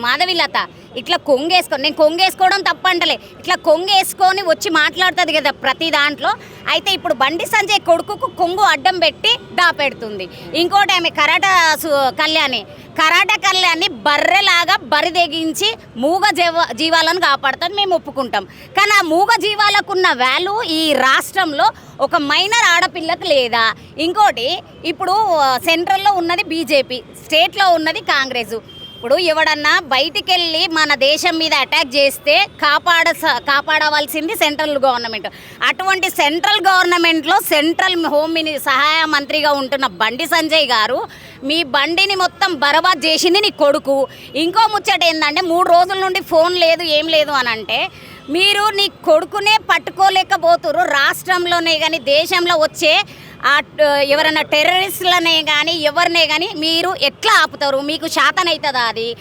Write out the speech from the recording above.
మాధవిలత ఇట్లా కొంగేసుకొని, నేను కొంగేసుకోవడం తప్పంటలే, ఇట్లా కొంగేసుకొని వచ్చి మాట్లాడుతుంది కదా ప్రతి దాంట్లో. అయితే ఇప్పుడు బండి సంజయ్ కొడుకుకు కొంగు అడ్డం పెట్టి దాపెడుతుంది. ఇంకోటి ఆమె కరాట కళ్యాణి బర్రెలాగా బరిదెగించి మూగ జీవాలను కాపాడుతుంది, మేము ఒప్పుకుంటాం. కానీ ఆ మూగ జీవాలకున్న వాల్యూ ఈ రాష్ట్రంలో ఒక మైనర్ ఆడపిల్లకు లేదా? ఇంకోటి ఇప్పుడు సెంట్రల్లో ఉన్నది బీజేపీ, స్టేట్లో ఉన్నది కాంగ్రెస్. ఇప్పుడు ఎవడన్నా బయటికి వెళ్ళి మన దేశం మీద అటాక్ చేస్తే కాపాడవలసింది సెంట్రల్ గవర్నమెంట్. అటువంటి సెంట్రల్ గవర్నమెంట్లో సెంట్రల్ హోమ్ సహాయ మంత్రిగా ఉంటున్న బండి సంజయ్ గారు మీ బండిని మొత్తం బరబాద్ చేసింది నీ కొడుకు. ఇంకో ముచ్చట ఏంటంటే 3 రోజుల నుండి ఫోన్ లేదు ఏం లేదు అని అంటే మీరు నీ కొడుకునే పట్టుకోలేకపోతురు. రాష్ట్రంలోనే కానీ దేశంలో వచ్చే ఎవరైనా టెర్రరిస్టులనే కానీ ఎవరినే కానీ మీరు ఎట్లా ఆపుతారు? మీకు శాతనవుతుందా అది?